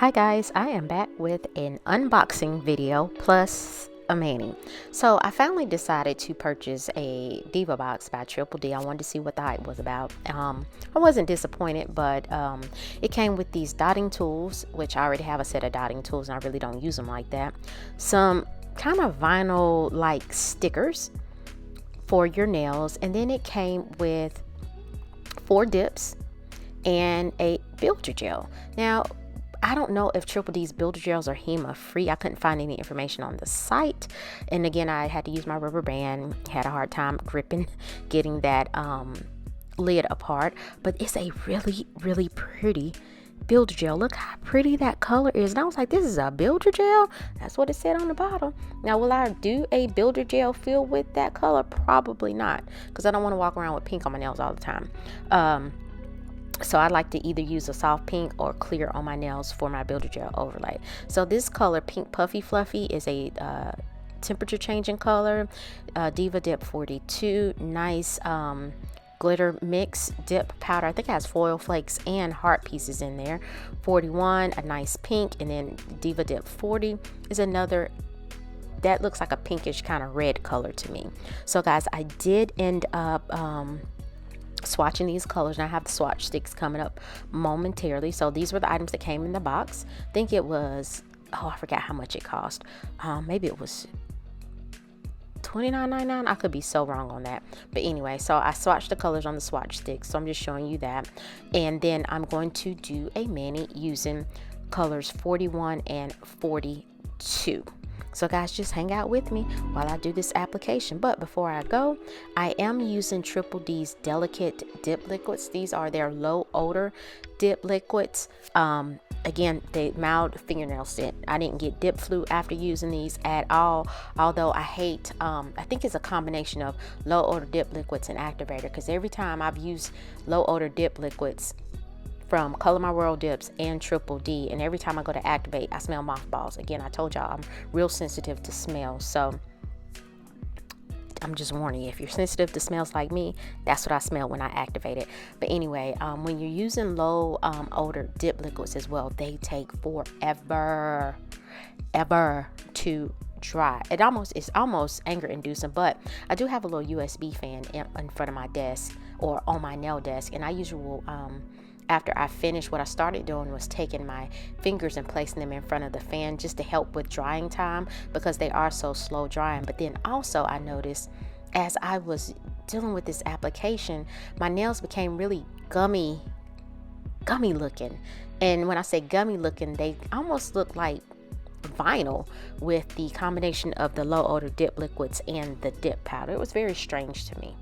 Hi guys, I am back with an unboxing video plus a mani. So I finally decided to purchase a Diva Box by Triple D. I wanted to see what the hype was about. I wasn't disappointed, but it came with these dotting tools, which I already have a set of dotting tools and I really don't use them like that. Some kind of vinyl like stickers for your nails, and then it came with 4 dips and a builder gel. Now I don't know if Triple D's builder gels are HEMA free. I couldn't find any information on the site. And again, I had to use my rubber band. Had a hard time gripping, getting that lid apart. But it's a really, really pretty builder gel. Look how pretty that color is. And I was like, this is a builder gel? That's what it said on the bottle. Now, will I do a builder gel filled with that color? Probably not, because I don't want to walk around with pink on my nails all the time. So I like to either use a soft pink or clear on my nails for my builder gel overlay. So this color, Pink Puffy Fluffy, is a temperature changing color. Diva Dip 42, nice glitter mix dip powder. I think it has foil flakes and heart pieces in there. 41, a nice pink, and then Diva Dip 40 is another that looks like a pinkish kind of red color to me. So guys, I did end up swatching these colors, and I have the swatch sticks coming up momentarily. So these were the items that came in the box. I think it was, I forgot how much it cost. Maybe it was $29.99. I could be so wrong on that, but anyway, so I swatched the colors on the swatch sticks, so I'm just showing you that. And then I'm going to do a mani using colors 41 and 42. So guys, just hang out with me while I do this application. But before I go, I am using Triple D's Delicate Dip Liquids. These are their low odor dip liquids. Again, they mild fingernail scent. I didn't get dip flu after using these at all, although I hate, I think it's a combination of low odor dip liquids and activator, because every time I've used low odor dip liquids from Color My World Dips and Triple D, and every time I go to activate, I smell mothballs. Again, I told y'all I'm real sensitive to smells, so I'm just warning you, if you're sensitive to smells like me, that's what I smell when I activate it. But anyway, when you're using low odor dip liquids as well, they take forever to dry. It's almost anger inducing. But I do have a little USB fan in front of my desk, or on my nail desk, and I usually will after I finished, what I started doing was taking my fingers and placing them in front of the fan just to help with drying time, because they are so slow drying. But then also I noticed as I was dealing with this application, my nails became really gummy looking. And when I say gummy looking, they almost look like vinyl with the combination of the low odor dip liquids and the dip powder. It was very strange to me.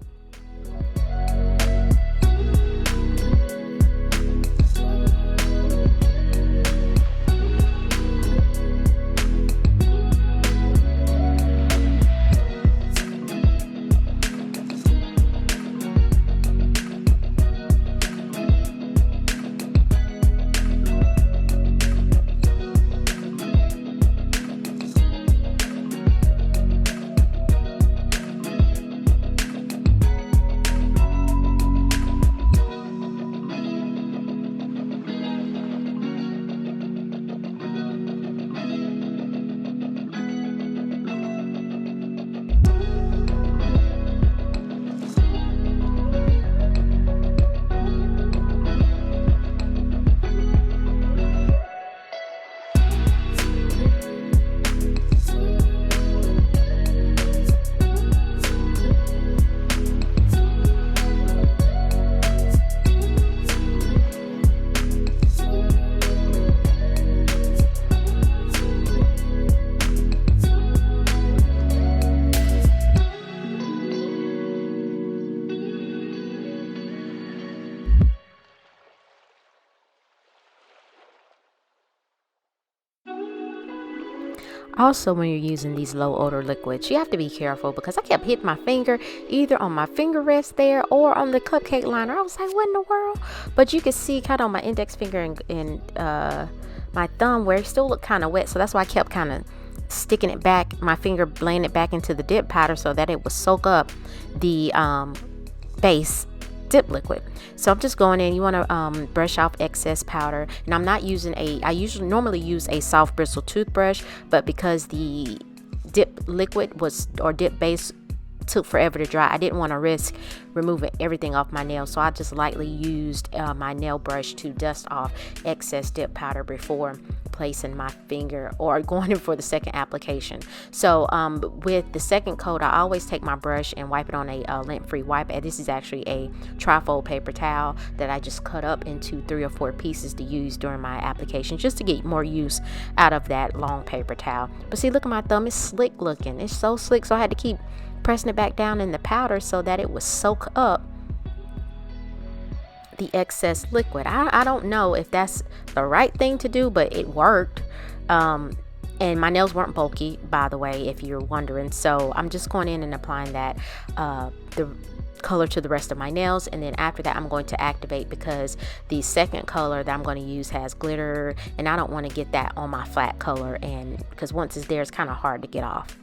Also, when you're using these low odor liquids, you have to be careful, because I kept hitting my finger either on my finger rest there or on the cupcake liner. I was like, what in the world? But you can see kind of on my index finger and my thumb where it still looked kind of wet. So that's why I kept kind of sticking it back, my finger laying it back into the dip powder so that it would soak up the base dip liquid. So I'm just going in. You want to brush off excess powder, and I'm not using I normally use a soft bristle toothbrush, but because the dip liquid or dip base took forever to dry, I didn't want to risk removing everything off my nail, so I just lightly used my nail brush to dust off excess dip powder before placing my finger or going in for the second application. So with the second coat, I always take my brush and wipe it on a lint-free wipe. And this is actually a trifold paper towel that I just cut up into 3 or 4 pieces to use during my application, just to get more use out of that long paper towel. But see, look at my thumb, it's slick looking. It's so slick, so I had to keep pressing it back down in the powder so that it would soak up the excess liquid. I don't know if that's the right thing to do, but it worked. And my nails weren't bulky, by the way, if you're wondering. So I'm just going in and applying that the color to the rest of my nails, and then after that I'm going to activate, because the second color that I'm going to use has glitter, and I don't want to get that on my flat color, and because once it's there, it's kind of hard to get off.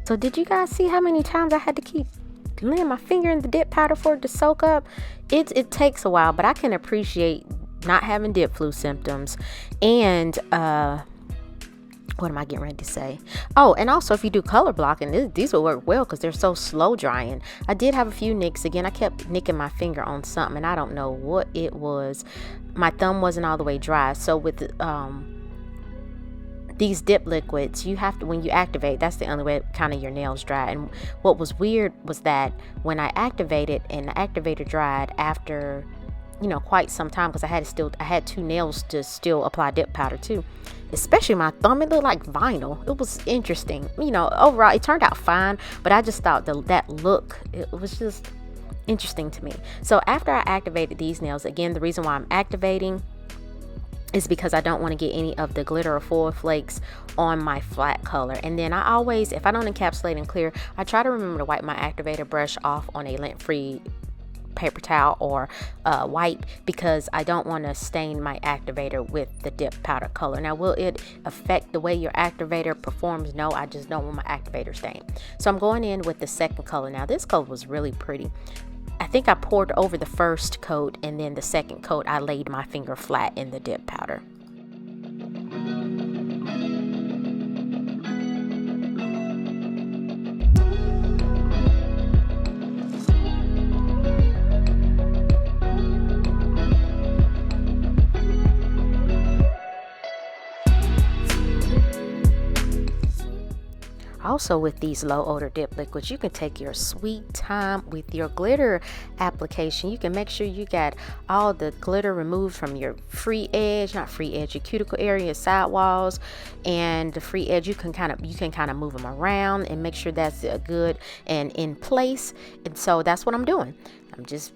So did you guys see how many times I had to keep laying my finger in the dip powder for it to soak up? It takes a while, but I can appreciate not having dip flu symptoms. And what am I getting ready to say? Oh, and also if you do color blocking, these will work well because they're so slow drying. I did have a few nicks. Again, I kept nicking my finger on something, and I don't know what it was. My thumb wasn't all the way dry. So with these dip liquids, you have to, when you activate, that's the only way kind of your nails dry. And what was weird was that when I activated, and the activator dried after, you know, quite some time, because I had 2 nails to still apply dip powder to, especially my thumb. It looked like vinyl. It was interesting. You know, overall it turned out fine, but I just thought that look, it was just interesting to me. So after I activated these nails, again, the reason why I'm activating is because I don't want to get any of the glitter or foil flakes on my flat color. And then I always, if I don't encapsulate and clear, I try to remember to wipe my activator brush off on a lint-free paper towel or wipe, because I don't want to stain my activator with the dip powder color. Now, will it affect the way your activator performs? No, I just don't want my activator stained. So I'm going in with the second color. Now, this color was really pretty. I think I poured over the first coat, and then the second coat I laid my finger flat in the dip powder. Also, with these low odor dip liquids, you can take your sweet time with your glitter application. You can make sure you got all the glitter removed from your your cuticle area, sidewalls, and the free edge. You can kind of move them around and make sure that's good and in place. And so that's what I'm doing. I'm just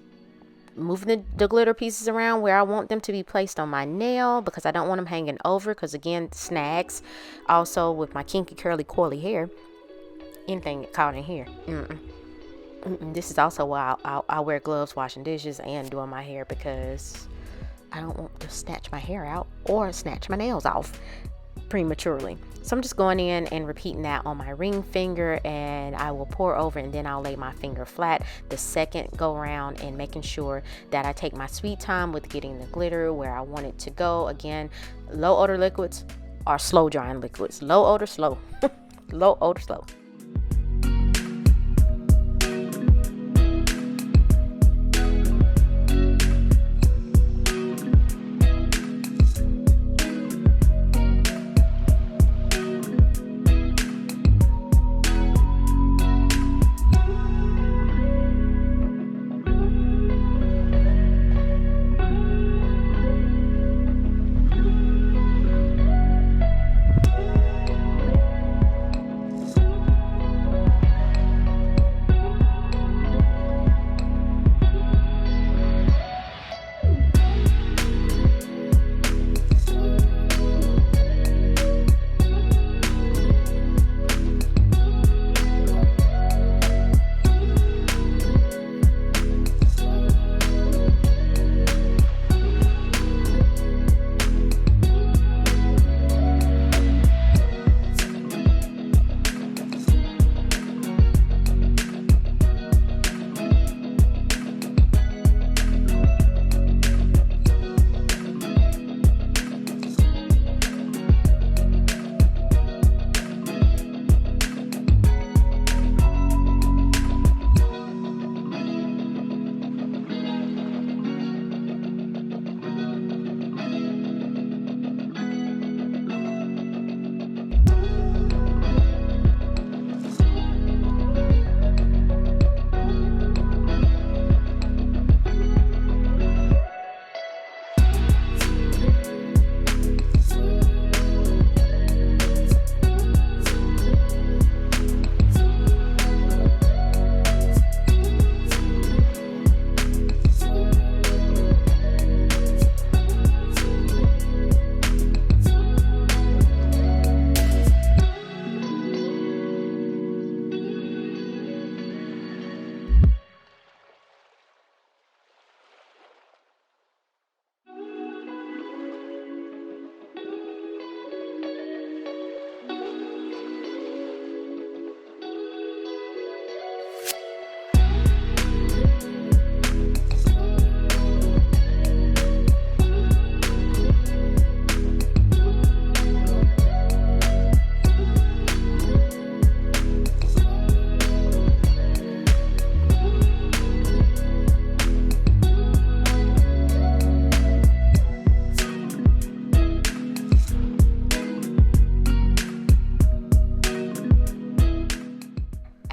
moving the glitter pieces around where I want them to be placed on my nail, because I don't want them hanging over, because again, snags. Also with my kinky curly coily hair, anything get caught in here. This is also why I wear gloves washing dishes and doing my hair, because I don't want to snatch my hair out or snatch my nails off prematurely. So I'm just going in and repeating that on my ring finger, and I will pour over, and then I'll lay my finger flat the second go around, and making sure that I take my sweet time with getting the glitter where I want it to go. Again, low odor liquids are slow drying liquids. Low odor, slow. Low odor, slow.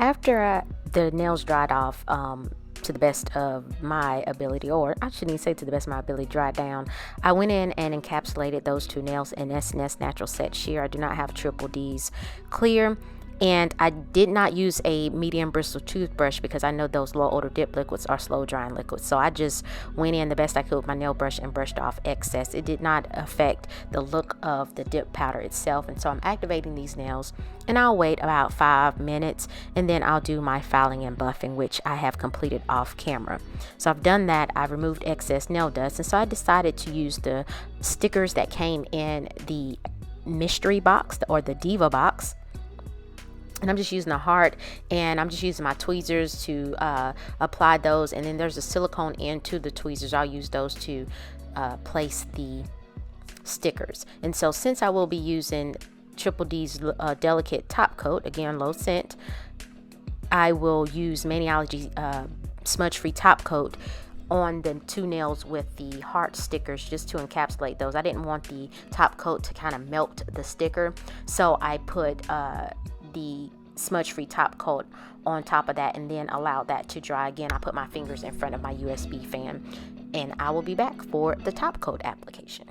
After the nails dried off, to the best of my ability, or I shouldn't even say to the best of my ability, dried down, I went in and encapsulated those two nails in S&S Natural Set Sheer. I do not have Triple D's clear, and I did not use a medium bristle toothbrush because I know those low odor dip liquids are slow drying liquids. So I just went in the best I could with my nail brush and brushed off excess. It did not affect the look of the dip powder itself. And so I'm activating these nails, and I'll wait about 5 minutes, and then I'll do my filing and buffing, which I have completed off camera. So I've done that. I've removed excess nail dust, and so I decided to use the stickers that came in the mystery box, or the Diva Box. And I'm just using a heart, and I'm just using my tweezers to apply those. And then there's a silicone end to the tweezers. I'll use those to place the stickers. And so since I will be using Triple D's delicate top coat, again low scent, I will use Maniology smudge free top coat on the two nails with the heart stickers, just to encapsulate those. I didn't want the top coat to kind of melt the sticker, so I put the smudge free top coat on top of that, and then allow that to dry. Again, I put my fingers in front of my USB fan, and I will be back for the top coat application.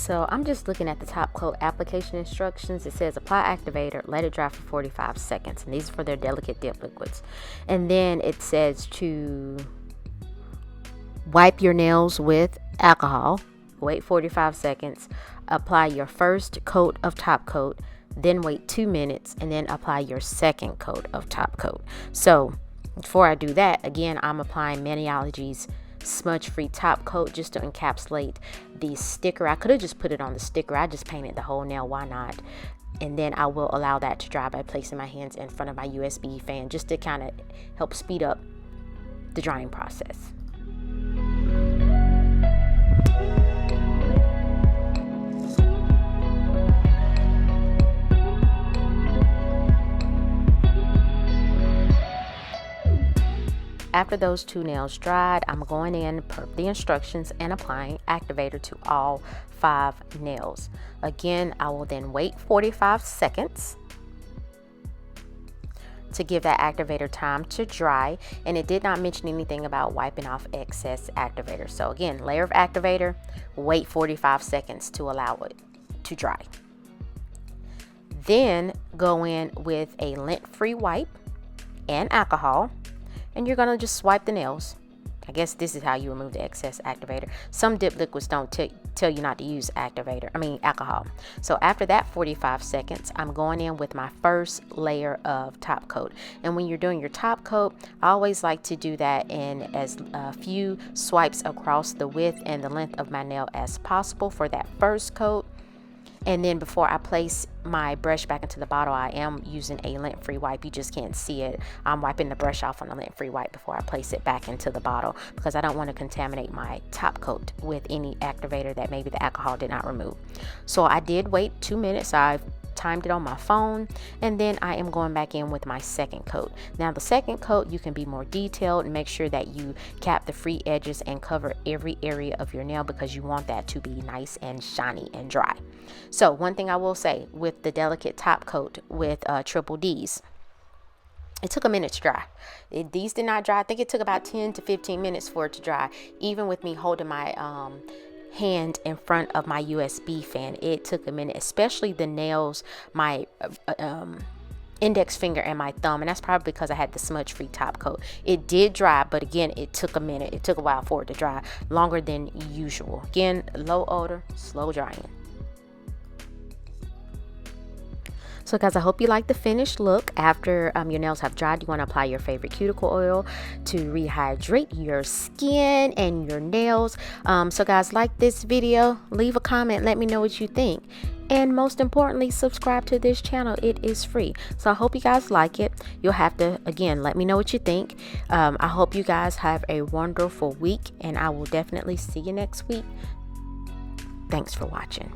So I'm just looking at the top coat application instructions. It says apply activator, let it dry for 45 seconds. And these are for their delicate dip liquids. And then it says to wipe your nails with alcohol, wait 45 seconds, apply your first coat of top coat, then wait 2 minutes, and then apply your second coat of top coat. So before I do that, again, I'm applying Maniology's smudge free top coat just to encapsulate the sticker. I could have just put it on the sticker. I just painted the whole nail, why not? And then I will allow that to dry by placing my hands in front of my USB fan just to kind of help speed up the drying process. After those 2 nails dried, I'm going in per the instructions and applying activator to all 5 nails. Again, I will then wait 45 seconds to give that activator time to dry, and it did not mention anything about wiping off excess activator. So again, layer of activator, wait 45 seconds to allow it to dry. Then go in with a lint-free wipe and alcohol, and you're gonna just swipe the nails. I guess this is how you remove the excess activator. Some dip liquids don't tell you not to use alcohol. So after that 45 seconds, I'm going in with my first layer of top coat. And when you're doing your top coat, I always like to do that in as few swipes across the width and the length of my nail as possible for that first coat. And then before I place my brush back into the bottle, I am using a lint-free wipe. You just can't see it. I'm wiping the brush off on a lint-free wipe before I place it back into the bottle because I don't want to contaminate my top coat with any activator that maybe the alcohol did not remove. So I did wait 2 minutes. I've timed it on my phone, and then I am going back in with my second coat. Now the second coat, you can be more detailed and make sure that you cap the free edges and cover every area of your nail because you want that to be nice and shiny and dry. So one thing I will say with the delicate top coat with Triple D's, it took a minute to dry. These did not dry. I think it took about 10 to 15 minutes for it to dry, even with me holding my hand in front of my USB fan. It took a minute, especially the nails, my index finger and my thumb, and that's probably because I had the smudge free top coat. It did dry, but again, it took a minute. It took a while for it to dry, longer than usual. Again, low odor, slow drying. So guys, I hope you like the finished look. After your nails have dried, you want to apply your favorite cuticle oil to rehydrate your skin and your nails. So guys, like this video, leave a comment, let me know what you think. And most importantly, subscribe to this channel. It is free. So I hope you guys like it. You'll have to, again, let me know what you think. I hope you guys have a wonderful week, and I will definitely see you next week. Thanks for watching.